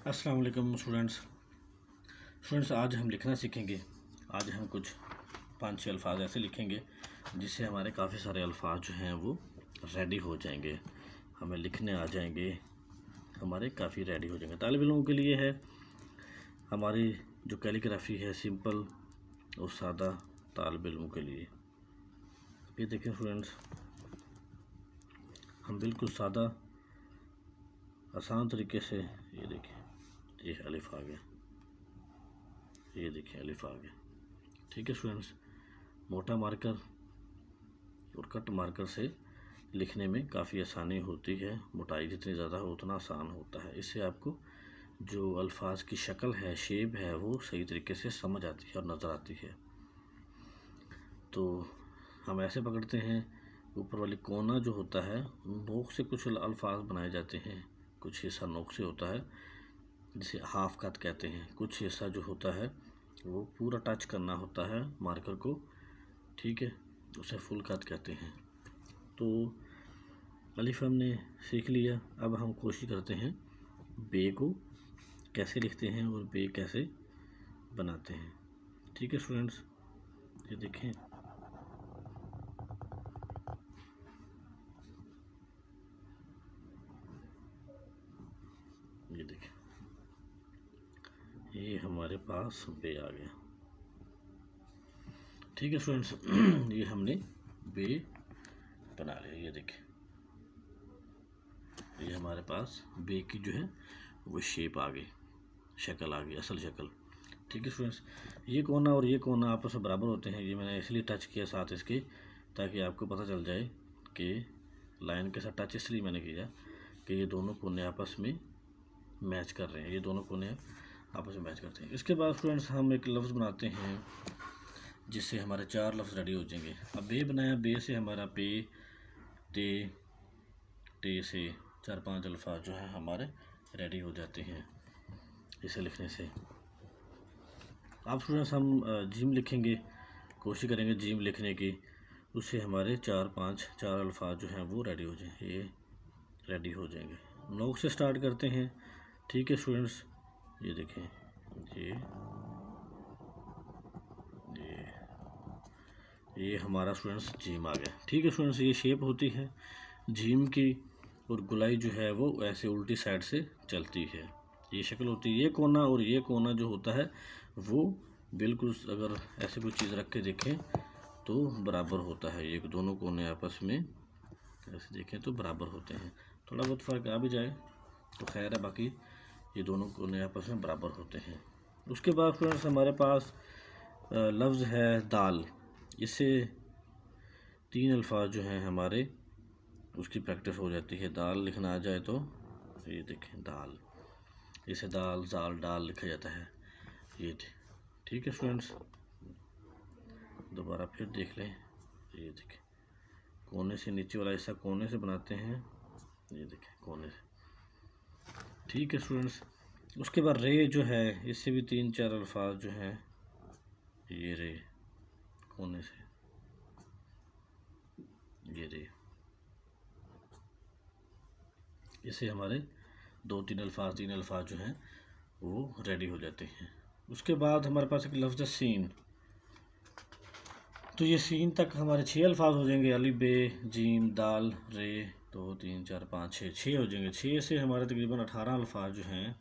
अस्सलाम वालेकुम स्टूडेंट्स, आज हम लिखना सीखेंगे। आज हम कुछ 5-6 अल्फाज ऐसे लिखेंगे जिससे हमारे काफ़ी सारे अल्फाज जो हैं वो रेडी हो जाएंगे, हमें लिखने आ जाएंगे, हमारे काफ़ी रेडी हो जाएंगे। तालिब इल्मों के लिए है हमारी जो कैलीग्राफी है सिंपल और सादा तालिब इल्मों के लिए। ये देखें स्टूडेंट्स, हम बिल्कुल सादा आसान तरीके से, ये देखें, ये अलिफ आ गया, ये देखिए अलिफ आ गया। ठीक है स्टूडेंट्स, मोटा मार्कर और कट मार्कर से लिखने में काफ़ी आसानी होती है, मोटाई जितनी ज़्यादा हो उतना आसान होता है। इससे आपको जो अल्फाज की शक्ल है, शेप है, वो सही तरीके से समझ आती है और नज़र आती है। तो हम ऐसे पकड़ते हैं, ऊपर वाली कोना जो होता है, नोक से कुछ अल्फाज बनाए जाते हैं, कुछ हिस्सा नोक से होता है जिसे हाफ कट कहते हैं, कुछ हिस्सा जो होता है वो पूरा टच करना होता है मार्कर को, ठीक है, उसे फुल कट कहते हैं। तो अलिफ हमने सीख लिया, अब हम कोशिश करते हैं बे को कैसे लिखते हैं और बे कैसे बनाते हैं। ठीक है स्टूडेंट्स, ये देखें, ये देखें, ये हमारे पास बे आ गया। ठीक है स्टूडेंट्स, ये हमने बे बना लिया। ये देखें, ये हमारे पास बे की जो है वो शेप आ गई, शक्ल आ गई, असल शक्ल। ठीक है स्टूडेंट्स, ये कोना और ये कोना आपस में बराबर होते हैं। ये मैंने इसलिए टच किया साथ इसके, ताकि आपको पता चल जाए कि लाइन के साथ टच इसलिए मैंने किया कि ये दोनों कोने आपस में मैच कर रहे हैं, ये दोनों कोने आपस में मैच करते हैं। इसके बाद स्टूडेंट्स हम एक लफ्ज़ बनाते हैं जिससे हमारे 4 लफ्ज़ रेडी हो जाएंगे। अब बे बनाया, बे से हमारा पे, टे से 4-5 अल्फाज जो है हमारे रेडी हो जाते हैं इसे लिखने से। अब स्टूडेंट्स हम जिम लिखेंगे, कोशिश करेंगे जिम लिखने की, उससे हमारे 4 अल्फाज जो हैं वो रेडी हो जाएँ, ये रेडी हो जाएंगे। नोक से स्टार्ट करते हैं। ठीक है स्टूडेंट्स, ये देखें, ये हमारा स्टूडेंट्स जिम आ गया। ठीक है स्टूडेंट्स, ये शेप होती है जिम की और गुलाई जो है वो ऐसे उल्टी साइड से चलती है, ये शक्ल होती है। ये कोना और ये कोना जो होता है वो बिल्कुल, अगर ऐसे कोई चीज़ रख के देखें तो बराबर होता है, ये दोनों कोने आपस में ऐसे देखें तो बराबर होते हैं। थोड़ा बहुत फ़र्क आ भी जाए तो खैर है, बाकी ये दोनों कोने आपस में बराबर होते हैं। उसके बाद फ्रेंड्स हमारे पास लफ्ज़ है दाल। इससे 3 अल्फाज जो हैं हमारे उसकी प्रैक्टिस हो जाती है। दाल लिखना आ जाए तो ये देखें दाल, इसे दाल, जाल, डाल लिखा जाता है, ये ठीक है स्टूडेंट्स। दोबारा फिर देख लें, ये देखें, कोने से नीचे वाला हिस्सा कोने से बनाते हैं, ये देखें कोने से। ठीक है स्टूडेंट्स, उसके बाद रे जो है, इससे भी 3-4 अल्फाज जो हैं, ये रे कोने से, ये रे, इससे हमारे 3 अल्फाज जो हैं वो रेडी हो जाते हैं। उसके बाद हमारे पास एक लफ्ज़ सीन, तो ये सीन तक हमारे 6 अल्फाज हो जाएंगे, अली, बे, जीम, दाल, रे, 2, 3, 4, 5, 6 हो जाएंगे। 6 से हमारे तकरीबन 18 अल्फाज जो हैं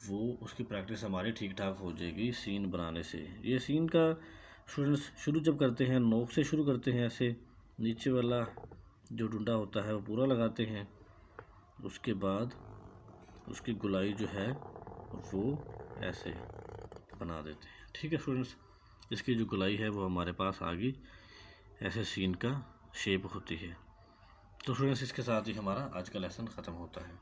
वो उसकी प्रैक्टिस हमारी ठीक ठाक हो जाएगी सीन बनाने से। ये सीन का स्टूडेंट्स शुरू जब करते हैं, नोक से शुरू करते हैं, ऐसे नीचे वाला जो डंडा होता है वो पूरा लगाते हैं, उसके बाद उसकी गुलाई जो है वो ऐसे बना देते हैं। ठीक है स्टूडेंट्स, इसकी जो गुलाई है वो हमारे पास आ गई, ऐसे सीन का शेप होती है। तो स्टूडेंट्स, इसके साथ ही हमारा आज का लेसन ख़त्म होता है।